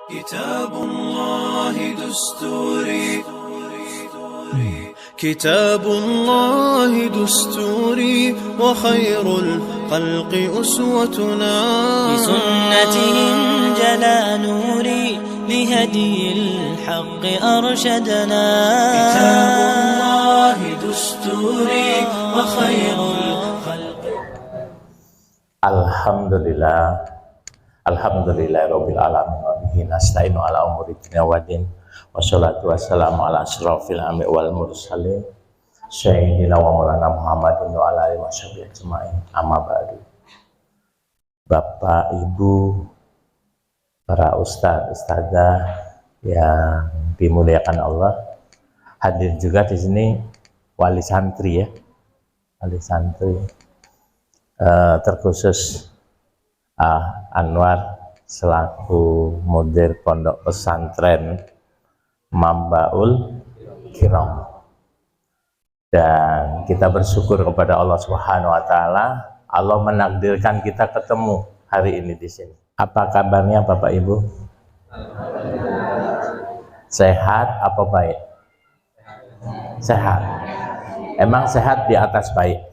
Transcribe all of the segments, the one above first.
كتاب الله دستوري كتاب الله دستوري وخير الخلق أسوتنا بسنته انجلى نوري لهدي الحق أرشدنا كتاب الله دستوري وخير الخلق. Alhamdulillahirabbil alamin wa bihi nasta'inu ala umuri dunya waddin wassalatu wassalamu ala asyrafil anbiya'i wal mursalin sayyidina wa maulana Muhammadin wa ala alihi washabihi ajmain. Amma ba'du. Bapak, Ibu, para ustadz, ustadzah yang dimuliakan Allah, hadir juga di sini wali santri ya, wali santri terkhusus Anwar selaku mudir pondok pesantren Mambaul Kiram, dan kita bersyukur kepada Allah Subhanahu wa taala, Allah menakdirkan kita ketemu hari ini di sini. Apa kabarnya Bapak Ibu? Sehat apa baik? Sehat. Emang sehat di atas baik?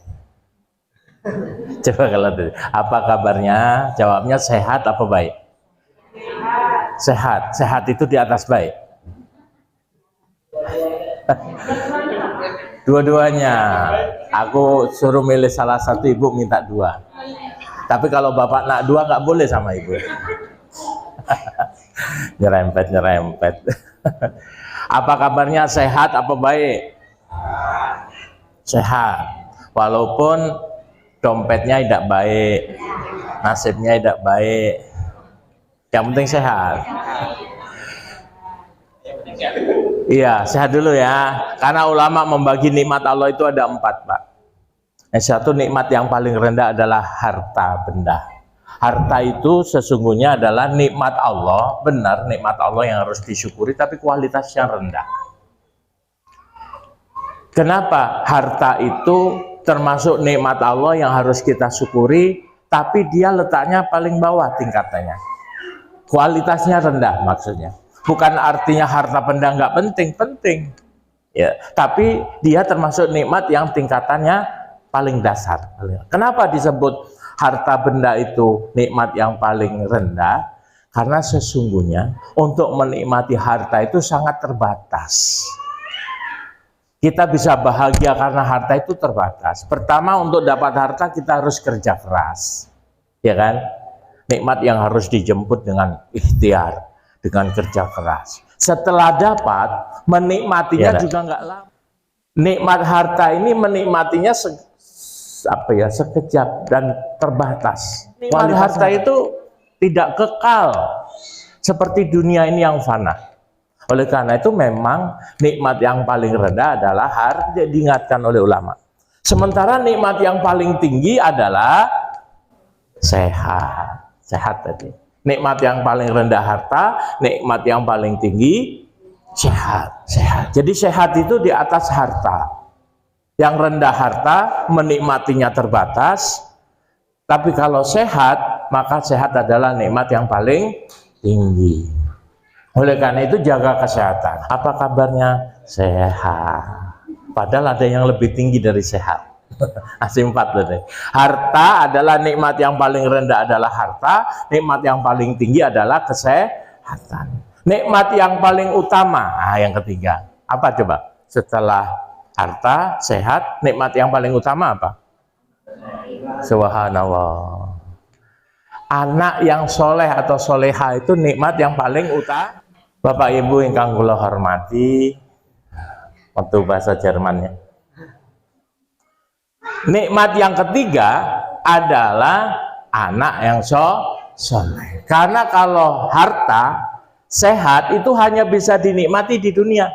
Coba kalau tadi, apa kabarnya? Jawabnya sehat apa baik? Sehat. Sehat itu di atas baik. Dua-duanya. Aku suruh milih salah satu, Ibu minta dua. Tapi kalau Bapak nak dua nggak boleh sama Ibu. Nyerempet. Apa kabarnya? Sehat apa baik? Sehat. Walaupun dompetnya tidak baik, nasibnya tidak baik, yang penting sehat. Iya, sehat dulu ya, karena ulama membagi nikmat Allah itu ada 4, Pak. Yang satu, nikmat yang paling rendah adalah harta benda. Harta itu sesungguhnya adalah nikmat Allah, benar nikmat Allah yang harus disyukuri, tapi kualitasnya rendah. Kenapa? Harta itu termasuk nikmat Allah yang harus kita syukuri, tapi dia letaknya paling bawah tingkatannya, kualitasnya rendah. Maksudnya bukan artinya harta benda nggak penting ya, tapi dia termasuk nikmat yang tingkatannya paling dasar. Kenapa disebut harta benda itu nikmat yang paling rendah? Karena sesungguhnya untuk menikmati harta itu sangat terbatas. Kita bisa bahagia karena harta itu terbatas. Pertama, untuk dapat harta kita harus kerja keras, ya kan? Nikmat yang harus dijemput dengan ikhtiar, dengan kerja keras. Setelah dapat, menikmatinya ya, juga nggak lama. Nikmat harta ini menikmatinya sekejap dan terbatas. Nikmat harta itu tidak kekal seperti dunia ini yang fana. Oleh karena itu memang nikmat yang paling rendah adalah harta, diingatkan oleh ulama. Sementara nikmat yang paling tinggi adalah sehat. Sehat tadi. Nikmat yang paling rendah harta, nikmat yang paling tinggi sehat. Sehat. Jadi sehat itu di atas harta. Yang rendah harta menikmatinya terbatas, tapi kalau sehat, maka sehat adalah nikmat yang paling tinggi. Oleh karena itu jaga kesehatan. Apa kabarnya? Sehat. Padahal ada yang lebih tinggi dari sehat. Asing 4 loh deh. Harta adalah nikmat yang paling rendah adalah harta, nikmat yang paling tinggi adalah kesehatan. Nikmat yang paling utama, yang ketiga. Apa coba? Setelah harta, sehat, nikmat yang paling utama apa? Subhanallah. Anak yang soleh atau soleha itu nikmat yang paling utama. Bapak Ibu ingkang kula hormati, waktu bahasa Jermannya. Nikmat yang ketiga adalah anak yang soleh. Karena kalau harta, sehat itu hanya bisa dinikmati di dunia.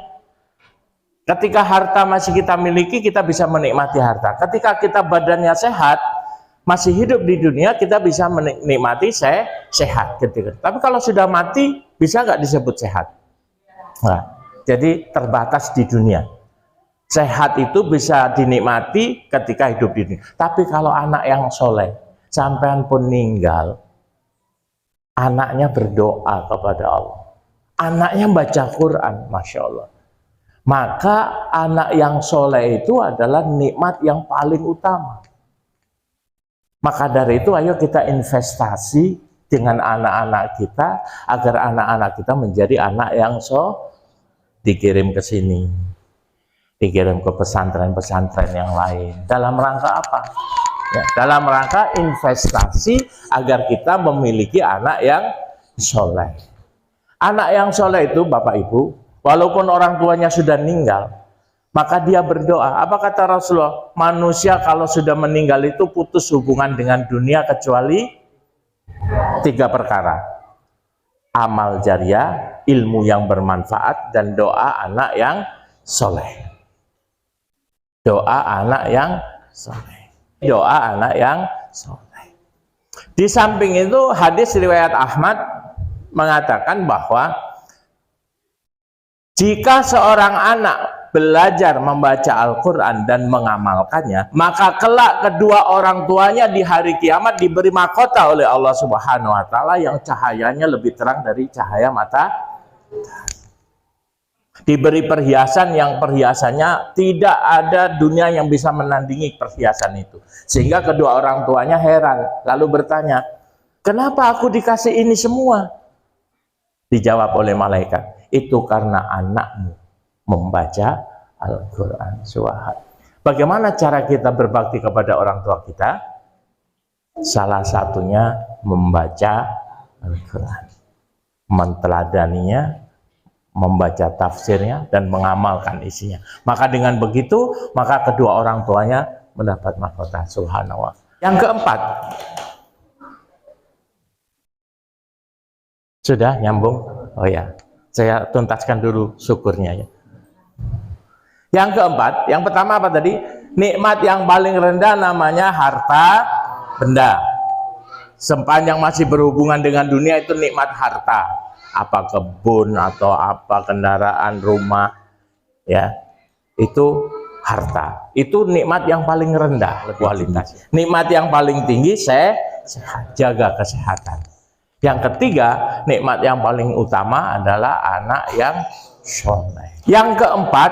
Ketika harta masih kita miliki, kita bisa menikmati harta. Ketika kita badannya sehat, masih hidup di dunia, kita bisa menikmati sehat. Tapi kalau sudah mati, bisa nggak disebut sehat? Nah, jadi terbatas di dunia. Sehat itu bisa dinikmati ketika hidup di dunia. Tapi kalau anak yang soleh, sampean pun meninggal, anaknya berdoa kepada Allah. anaknya baca Quran, Masya Allah. Maka anak yang soleh itu adalah nikmat yang paling utama. Maka dari itu ayo kita investasi dengan anak-anak kita agar anak-anak kita menjadi anak yang dikirim ke sini, dikirim ke pesantren-pesantren yang lain. Dalam rangka apa? Ya, dalam rangka investasi agar kita memiliki anak yang soleh. Anak yang soleh itu Bapak Ibu, walaupun orang tuanya sudah meninggal, maka dia berdoa. Apa kata Rasulullah? Manusia kalau sudah meninggal itu putus hubungan dengan dunia kecuali 3 perkara. Amal jariah, ilmu yang bermanfaat, dan doa anak yang soleh. Doa anak yang soleh. Doa anak yang soleh. Di samping itu hadis riwayat Ahmad mengatakan bahwa jika seorang anak belajar membaca Al-Quran dan mengamalkannya, maka kelak kedua orang tuanya di hari kiamat diberi mahkota oleh Allah Subhanahu wa Ta'ala yang cahayanya lebih terang dari cahaya matahari. Diberi perhiasan yang perhiasannya tidak ada dunia yang bisa menandingi perhiasan itu. Sehingga kedua orang tuanya heran, lalu bertanya, kenapa aku dikasih ini semua? Dijawab oleh malaikat, itu karena anakmu membaca Al-Quran. Bagaimana cara kita berbakti kepada orang tua kita? Salah satunya membaca Al-Quran, menteladaninya, membaca tafsirnya, dan mengamalkan isinya. Maka dengan begitu, maka kedua orang tuanya mendapat mahkota. Subhanallah. Yang keempat, sudah nyambung? Oh ya, saya tuntaskan dulu syukurnya ya. Yang keempat, yang pertama apa tadi? Nikmat yang paling rendah namanya harta benda. Sepanjang masih berhubungan dengan dunia itu nikmat harta. Apa kebun atau apa kendaraan, rumah, ya, itu harta. Itu nikmat yang paling rendah kualitas. Nikmat yang paling tinggi saya jaga kesehatan. Yang ketiga, nikmat yang paling utama adalah anak yang soleh. Yang keempat,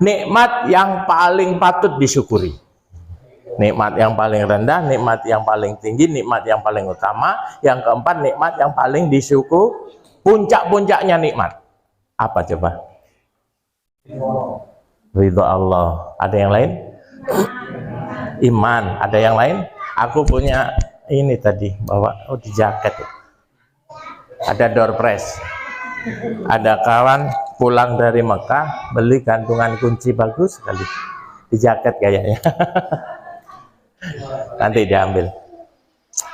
nikmat yang paling patut disyukuri. Nikmat yang paling rendah, nikmat yang paling tinggi, nikmat yang paling utama. Yang keempat, nikmat yang paling disyukuri. Puncak-puncaknya nikmat. Apa coba? Ridho Allah. Ada yang lain? Iman. Ada yang lain? Aku punya ini tadi, bawa di jaket. Ada door prize. Ada kawan pulang dari Mekah beli gantungan kunci bagus sekali di jaket kayaknya. Nanti diambil.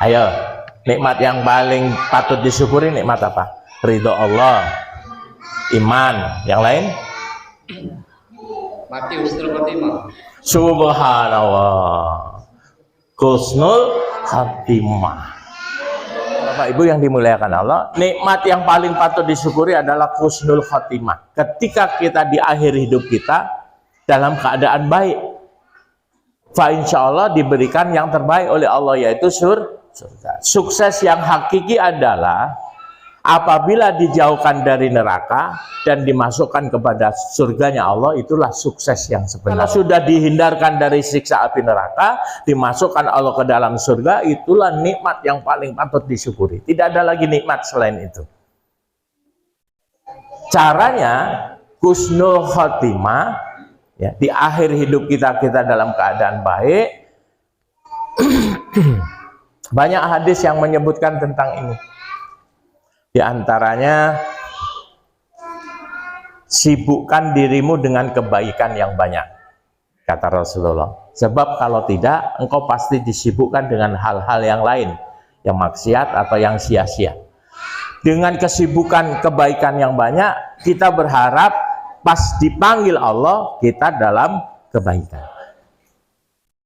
Ayo, nikmat yang paling patut disyukuri nikmat apa? Ridho Allah, iman. Yang lain? Mati husnul khotimah. Subhanallah, husnul khotimah. Bapak Ibu yang dimuliakan Allah, nikmat yang paling patut disyukuri adalah husnul khotimah. Ketika kita di akhir hidup kita dalam keadaan baik, fa insya Allah diberikan yang terbaik oleh Allah, yaitu surga. Sukses yang hakiki adalah apabila dijauhkan dari neraka dan dimasukkan kepada surganya Allah, itulah sukses yang sebenarnya. Kalau sudah dihindarkan dari siksa api neraka, dimasukkan Allah ke dalam surga, itulah nikmat yang paling patut disyukuri. Tidak ada lagi nikmat selain itu. Caranya, husnul khotimah, ya, di akhir hidup kita dalam keadaan baik. Banyak hadis yang menyebutkan tentang ini. Di antaranya, sibukkan dirimu dengan kebaikan yang banyak, kata Rasulullah. Sebab kalau tidak, engkau pasti disibukkan dengan hal-hal yang lain, yang maksiat atau yang sia-sia. Dengan kesibukan kebaikan yang banyak, kita berharap pas dipanggil Allah, kita dalam kebaikan.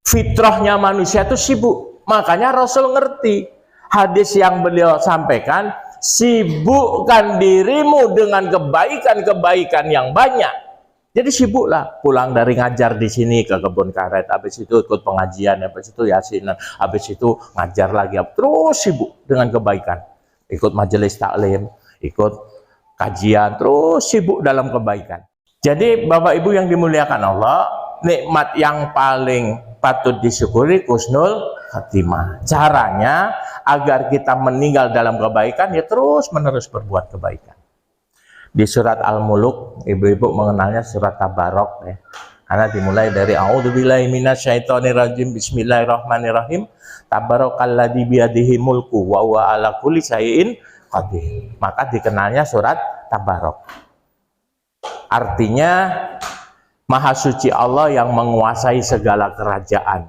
Fitrahnya manusia itu sibuk. Makanya Rasul ngerti. Hadis yang beliau sampaikan, sibukkan dirimu dengan kebaikan-kebaikan yang banyak. Jadi sibuklah, pulang dari ngajar di sini ke kebun karet, habis itu ikut pengajian, habis itu yasinan, habis itu ngajar lagi, terus sibuk dengan kebaikan. Ikut majelis taklim, ikut kajian, terus sibuk dalam kebaikan. Jadi Bapak Ibu yang dimuliakan Allah, nikmat yang paling patut disyukuri husnul khatimah. Caranya agar kita meninggal dalam kebaikan, ya terus menerus berbuat kebaikan. Di surat Al-Muluk, ibu-ibu mengenalnya surat Tabarok ya. Karena dimulai dari a'udzubillahi minasyaitonirrajim, bismillahirrahmanirrahim. Tabarakalladzi biyadihi mulku wa huwa ala kulli syai'in qadir. Maka dikenalnya surat Tabarok. Artinya Maha suci Allah yang menguasai segala kerajaan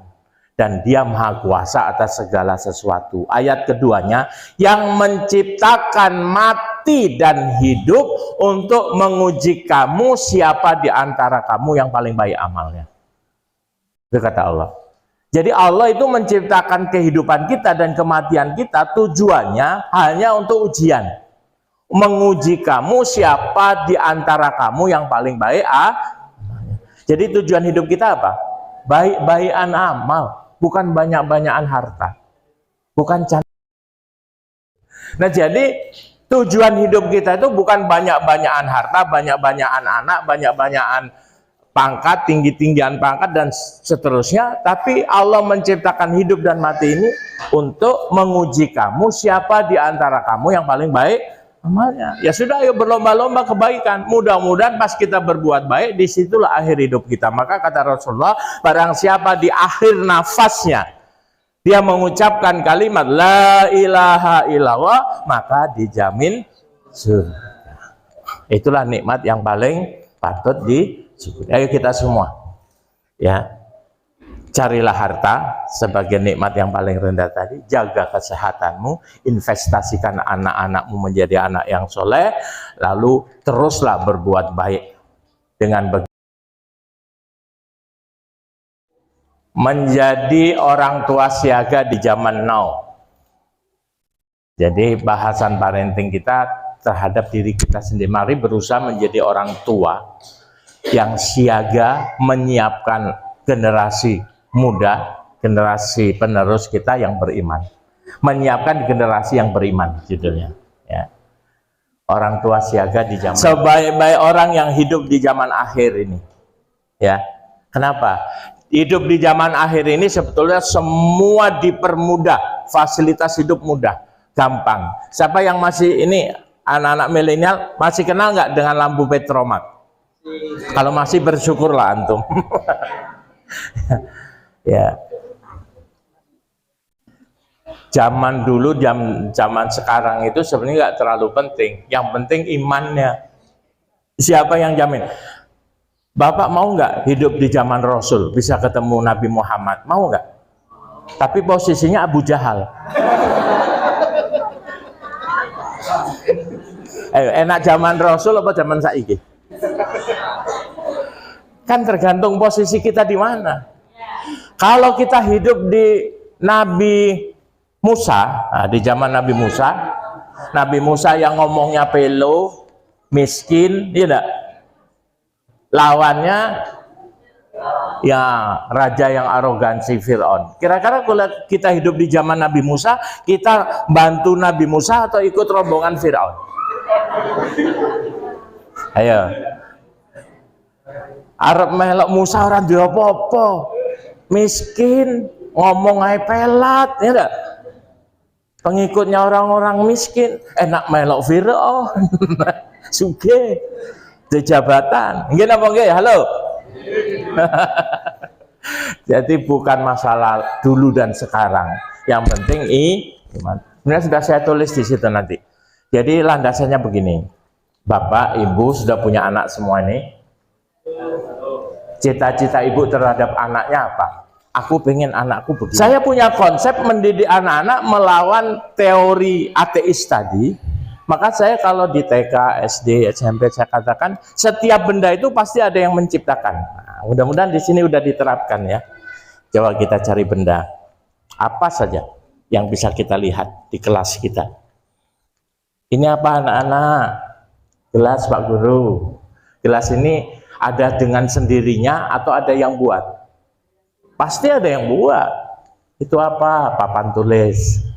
dan Dia maha kuasa atas segala sesuatu. Ayat keduanya, yang menciptakan mati dan hidup untuk menguji kamu siapa di antara kamu yang paling baik amalnya. Itu kata Allah. Jadi Allah itu menciptakan kehidupan kita dan kematian kita tujuannya hanya untuk ujian. Menguji kamu siapa di antara kamu yang paling baik Jadi tujuan hidup kita apa? Baik-baikan amal, bukan banyak-banyakan harta. Bukan cantik. Nah, jadi tujuan hidup kita itu bukan banyak-banyakan harta, banyak-banyakan anak, banyak-banyakan pangkat, tinggi-tinggian pangkat dan seterusnya, tapi Allah menciptakan hidup dan mati ini untuk menguji kamu siapa di antara kamu yang paling baik amalnya. Ya sudah, ayo berlomba-lomba kebaikan. Mudah-mudahan pas kita berbuat baik, disitulah akhir hidup kita. Maka kata Rasulullah, barang siapa di akhir nafasnya dia mengucapkan kalimat la ilaha illallah, maka dijamin surga. Itulah nikmat yang paling patut disyukuri. Ayo kita semua, ya, carilah harta sebagai nikmat yang paling rendah tadi, jaga kesehatanmu, investasikan anak-anakmu menjadi anak yang soleh, lalu teruslah berbuat baik. Dengan begitu menjadi orang tua siaga di zaman now. Jadi bahasan parenting kita terhadap diri kita sendiri. Mari berusaha menjadi orang tua yang siaga menyiapkan generasi muda, generasi penerus kita yang beriman, menyiapkan generasi yang beriman, judulnya ya. Orang tua siaga di zaman sebaik-baik orang yang hidup di zaman akhir ini ya. Kenapa? Hidup di zaman akhir ini sebetulnya semua dipermudah, fasilitas hidup mudah, gampang. Siapa yang masih ini anak-anak milenial masih kenal nggak dengan lampu petromak? Kalau masih, bersyukurlah antum. Ya, zaman dulu, zaman sekarang itu sebenarnya nggak terlalu penting. Yang penting imannya. Siapa yang jamin? Bapak mau nggak hidup di zaman Rasul, bisa ketemu Nabi Muhammad? Mau nggak? Tapi posisinya Abu Jahal. Enak zaman Rasul apa zaman saiki? Kan tergantung posisi kita di mana. Kalau kita hidup di Nabi Musa, nah, di zaman Nabi Musa yang ngomongnya pelo, miskin, tidak. Lawannya ya raja yang arogansi, Fir'aun. Kira-kira kalau kita hidup di zaman Nabi Musa, kita bantu Nabi Musa atau ikut rombongan Fir'aun? Ayo. Arab melok Musa orang diopo-opo. Miskin, ngomong aja pelat, ya enggak? Pengikutnya orang-orang miskin, enak melok Fir'aun. Sugih, di jabatan. Nggih napa nggih? Halo. Jadi bukan masalah dulu dan sekarang. Yang penting iman. Sebenarnya sudah saya tulis di situ nanti. Jadi landasannya begini. Bapak, Ibu sudah punya anak semua ini. Cita-cita ibu terhadap anaknya apa? Aku pengen anakku begini. Saya punya konsep mendidik anak-anak melawan teori ateis tadi. Maka saya kalau di TK, SD, SMP saya katakan setiap benda itu pasti ada yang menciptakan. Nah, mudah-mudahan di sini udah diterapkan ya. Coba kita cari benda apa saja yang bisa kita lihat di kelas kita. Ini apa anak-anak? Gelas Pak Guru. Gelas ini ada dengan sendirinya atau ada yang buat? Pasti ada yang buat. Itu apa? Papan tulis.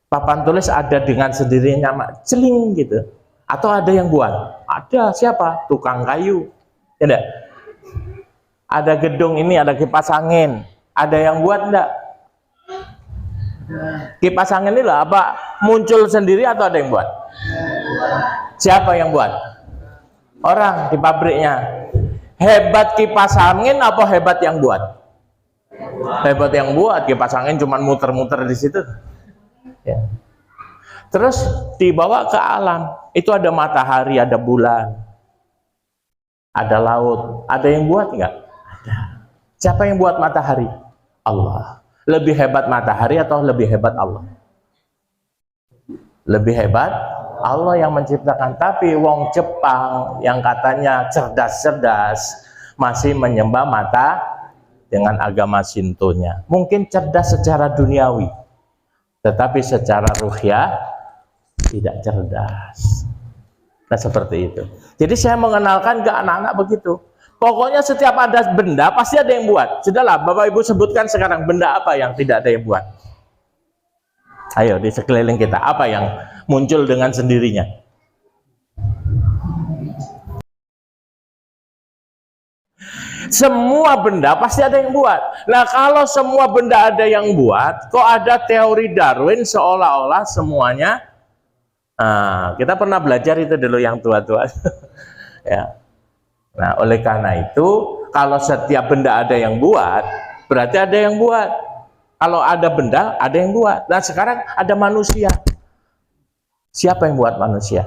Papan tulis ada dengan sendirinya, celing gitu. Atau ada yang buat? Ada. Siapa? Tukang kayu. Ya enggak? Ada gedung ini, ada kipas angin. Ada yang buat enggak? Kipas angin ini lah apa? Muncul sendiri atau ada yang buat? Siapa yang buat? Orang di pabriknya. Hebat kipas angin apa hebat yang buat? Hebat yang buat. Kipas angin cuma muter-muter di situ. Ya. Terus dibawa ke alam. Itu ada matahari, ada bulan, ada laut. Ada yang buat nggak? Ada. Siapa yang buat matahari? Allah. Lebih hebat matahari atau lebih hebat Allah? Lebih hebat Allah yang menciptakan. Tapi wong Jepang yang katanya cerdas-cerdas masih menyembah mata dengan agama Shinto-nya. Mungkin cerdas secara duniawi, tetapi secara ruhiyah tidak cerdas. Nah seperti itu. Jadi saya mengenalkan ke anak-anak begitu. Pokoknya setiap ada benda pasti ada yang buat. Sudahlah Bapak Ibu sebutkan sekarang benda apa yang tidak ada yang buat. Ayo di sekeliling kita, apa yang muncul dengan sendirinya? Semua benda pasti ada yang buat. Nah kalau semua benda ada yang buat, kok ada teori Darwin seolah-olah semuanya. Kita pernah belajar itu dulu yang tua-tua. Ya. Nah oleh karena itu, kalau setiap benda ada yang buat, berarti ada yang buat. Kalau ada benda, ada yang buat. Nah sekarang ada manusia. Siapa yang buat manusia?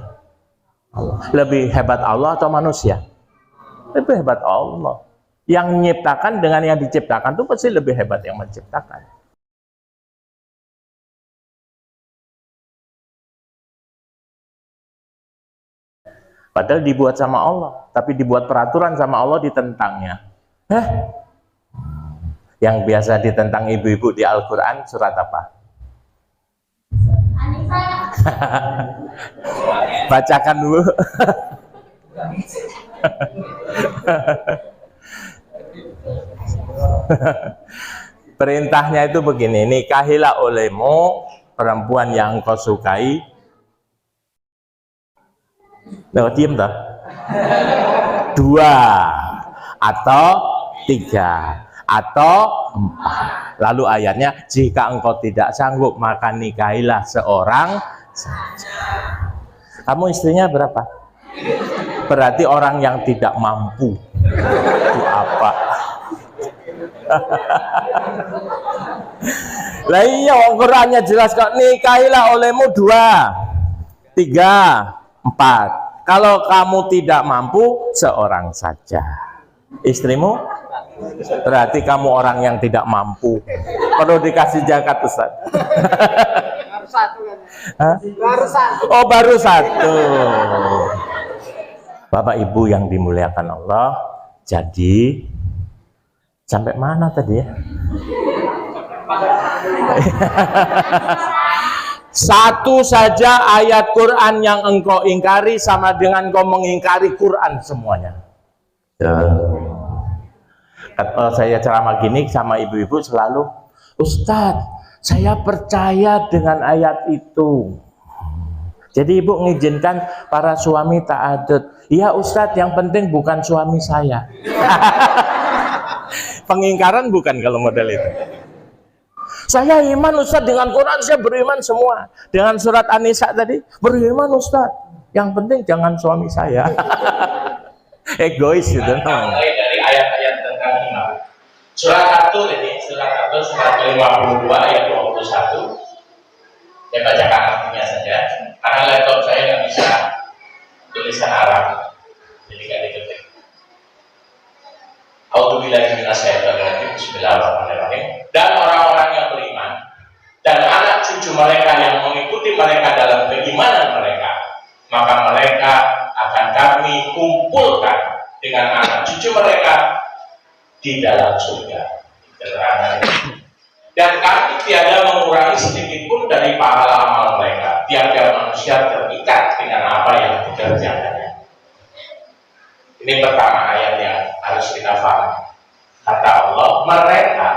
Allah. Lebih hebat Allah atau manusia? Lebih hebat Allah. Yang menciptakan dengan yang diciptakan itu pasti lebih hebat yang menciptakan. Padahal dibuat sama Allah, tapi dibuat peraturan sama Allah ditentangnya. Yang biasa ditentang ibu-ibu di Al-Quran surat apa? Bacakan dulu. Perintahnya itu begini, nikahilah olehmu perempuan yang kau sukai. Nah, diem dah. 2 atau 3 atau 4. Lalu ayatnya, jika engkau tidak sanggup maka nikahilah seorang saja. Kamu istrinya berapa? Berarti orang yang tidak mampu. Itu apa? Lah iya, Qurannya jelas kok, nikahilah olehmu 2, 3, 4. Kalau kamu tidak mampu, seorang saja. Istrimu? Berarti kamu orang yang tidak mampu. Perlu dikasih zakat, Ustaz. Baru satu kan? Baru satu. Oh, baru 1. Bapak Ibu yang dimuliakan Allah, jadi sampai mana tadi ya? Satu saja ayat Quran yang engkau ingkari sama dengan kau mengingkari Quran semuanya. Saya ceramah gini sama ibu-ibu selalu, Ustadz, saya percaya dengan ayat itu. Jadi ibu mengizinkan para suami ta'adud. Iya Ustadz, yang penting bukan suami saya. Pengingkaran bukan kalau model itu. Saya iman Ustadz dengan Quran, saya beriman semua. Dengan surat An-Nisa tadi, beriman Ustadz. Yang penting jangan suami saya. Egois itu namanya. Dari ayat-ayat tentang iman. Surat 1 ini, surat 52 ayat 21. Saya bacakan artinya saja. Karena laptop saya nggak bisa tulisan Arab, jadi nggak diketik. A'udzubillahi minasyaitonir rajim. Bismillahirrahmanirrahim. Dan orang-orang yang beriman dan anak cucu mereka yang mengikuti mereka dalam keimanan mereka, maka mereka akan kami kumpulkan dengan anak cucu mereka di dalam surga. Keterangan ini. Dan kami tiada mengurangi sedikit pun dari pahala amal mereka. Tiada manusia terikat dengan apa yang dikerjakannya. Ini pertama ayat yang harus kita pahami. Kata Allah, mereka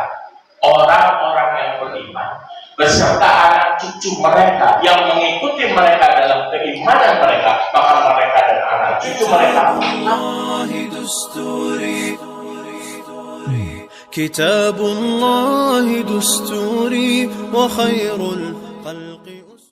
orang-orang yang beriman beserta anak cucu mereka yang mengikuti mereka dalam keimanan mereka, maka mereka dan anak cucu mereka كتاب الله دستوري وخير الخلق